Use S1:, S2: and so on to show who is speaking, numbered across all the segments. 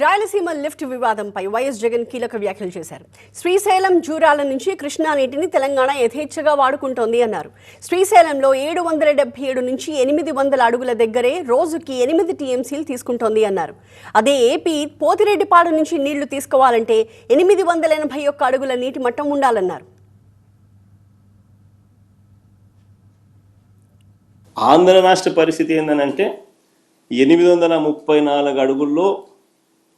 S1: Rayalaseema lift వివాదంపై YS Jagan కీలక వ్యాఖ్యలు చేశారు. శ్రీశైలం జూరాల నుంచి కృష్ణా నీటిని తెలంగాణ యథేచ్ఛగా వాడుకుంటోంది అన్నారు. శ్రీశైలంలో 777 నుంచి 800 అడుగుల దగ్గరే రోజుకి 8 టీఎంసీలు తీసుకుంటోంది అన్నారు. అదే ఏపీ పోతిరెడ్డిపాడు నుంచి నీళ్లు తీసుకోవాలంటే 881 అడుగుల నీటి మట్టం ఉండాలన్నారు.
S2: ఆంధ్ర రాష్ట్ర పరిస్థితి ఏంటంటే 834 అడుగుల్లో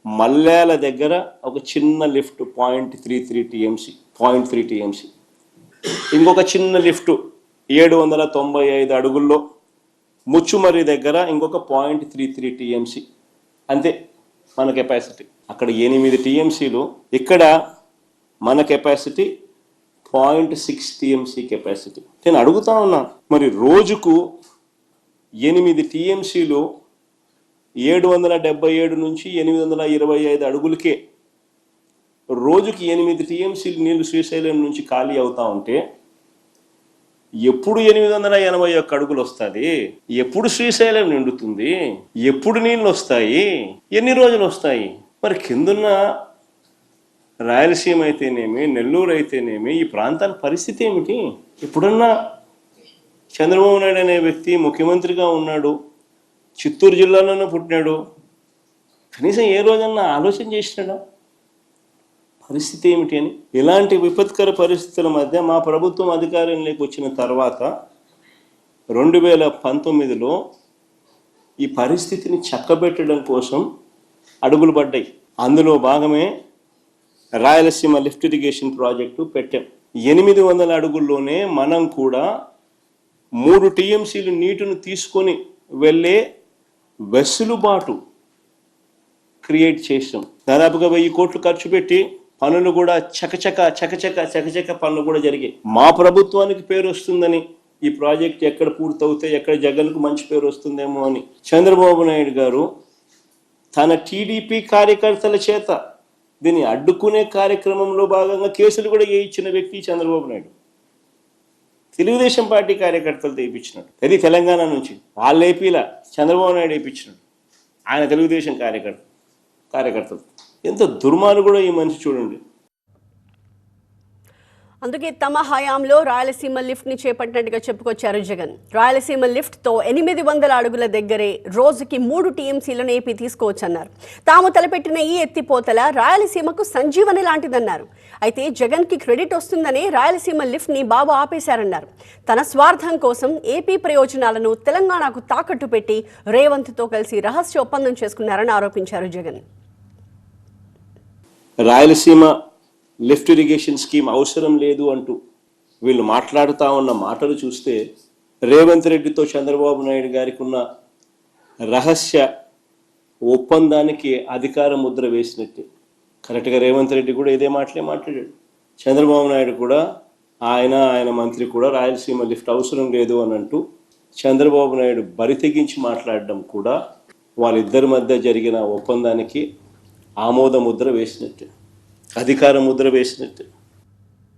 S2: మల్యాల దగ్గర ఒక చిన్న లిఫ్ట్ 0.33 టీఎంసీ, ఇంకొక చిన్న లిఫ్ట్ 795 అడుగుల్లో ముచ్చుమర్రి దగ్గర ఇంకొక 0.33 టీఎంసీ, అంతే మన కెపాసిటీ. అక్కడ 8 టీఎంసీలు, ఇక్కడ మన కెపాసిటీ 0.6 టీఎంసీ కెపాసిటీ. నేను అడుగుతా ఉన్నా, మరి రోజుకు 8 టీఎంసీలు 777 నుంచి 825 అడుగులకే రోజుకి 8 టీఎంసీలు నీళ్లు శ్రీశైలం నుంచి ఖాళీ అవుతా ఉంటే ఎప్పుడు 881 అడుగులు వస్తుంది? ఎప్పుడు శ్రీశైలం నిండుతుంది? ఎప్పుడు నీళ్ళు వస్తాయి? ఎన్ని రోజులు వస్తాయి? మరి కిందున్న రాయలసీమ అయితేనేమి, నెల్లూరు అయితేనేమి, ఈ ప్రాంతాల పరిస్థితి ఏమిటి? ఎప్పుడన్నా చంద్రబాబు నాయుడు అనే వ్యక్తి ముఖ్యమంత్రిగా ఉన్నాడు, చిత్తూరు జిల్లాలోనే పుట్టినాడు, కనీసం ఏ రోజన్నా ఆలోచన చేసినాడా పరిస్థితి ఏమిటి అని? ఇలాంటి విపత్కర పరిస్థితుల మధ్య మా ప్రభుత్వం అధికారంలోకి వచ్చిన తర్వాత 2019లో ఈ పరిస్థితిని చక్కబెట్టడం కోసం అడుగులు పడ్డాయి. అందులో భాగమే రాయలసీమ లిఫ్ట్ ఇరిగేషన్ ప్రాజెక్టు పెట్టాం. 800 అడుగుల్లోనే మనం కూడా 3 టీఎంసీలు నీటిని తీసుకొని వెళ్ళే వెసులుబాటు క్రియేట్ చేసాం. దాదాపుగా 1000 కోట్లు ఖర్చు పెట్టి పనులు కూడా చకచక పనులు కూడా జరిగాయి. మా ప్రభుత్వానికి పేరు వస్తుందని, ఈ ప్రాజెక్ట్ ఎక్కడ పూర్తవుతే ఎక్కడ జగన్కు మంచి పేరు వస్తుందేమో అని చంద్రబాబు నాయుడు గారు తన టీడీపీ కార్యకర్తల చేత దీన్ని అడ్డుకునే కార్యక్రమంలో భాగంగా కేసులు కూడా వేయించిన వ్యక్తి చంద్రబాబు నాయుడు. తెలుగుదేశం పార్టీ కార్యకర్తలు వేయించినాడు, అది తెలంగాణ నుంచి. వాళ్ళు ఏపీలా చంద్రబాబు నాయుడు వేయించినాడు, ఆయన తెలుగుదేశం కార్యకర్తలు. ఎంత దుర్మార్గుడో ఈ మనిషి చూడండి.
S1: అందుకే తమ హయాంలో రాయలసీమ లిఫ్ట్ ని చేపట్టినట్టుగా చెప్పుకొచ్చారు జగన్. రాయలసీమ లిఫ్ట్ తో 800 అడుగుల దగ్గరే రోజుకి 3 టీఎంసీలను ఏపీ తీసుకోవచ్చన్నారు. తాము తలపెట్టిన ఈ ఎత్తిపోతల రాయలసీమకు సంజీవని లాంటిదన్నారు. అయితే జగన్ కి క్రెడిట్ వస్తుందనే రాయలసీమ లిఫ్ట్ ని బాబు ఆపేశారన్నారు. తన స్వార్థం కోసం ఏపీ ప్రయోజనాలను తెలంగాణకు తాకట్టు పెట్టి రేవంత్ తో కలిసి రహస్య ఒప్పందం చేసుకున్నారని ఆరోపించారు Jagan.
S2: Rayalaseema lift irrigation scheme అవసరం లేదు అంటూ వీళ్ళు మాట్లాడుతూ ఉన్న మాటలు చూస్తే రేవంత్ రెడ్డితో చంద్రబాబు నాయుడు గారికి ఉన్న రహస్య ఒప్పందానికి అధికార ముద్ర వేసినట్టే. కరెక్ట్గా రేవంత్ రెడ్డి కూడా ఇదే మాట్లాడాడు. చంద్రబాబు నాయుడు కూడా ఆయన మంత్రి కూడా రాయలసీమ లిఫ్ట్ అవసరం లేదు అని అంటూ చంద్రబాబు నాయుడు బరి తెగించి మాట్లాడడం కూడా వాళ్ళిద్దరి మధ్య జరిగిన ఒప్పందానికి ఆమోద ముద్ర వేసినట్టే, అధికార ముద్ర వేసినట్టే.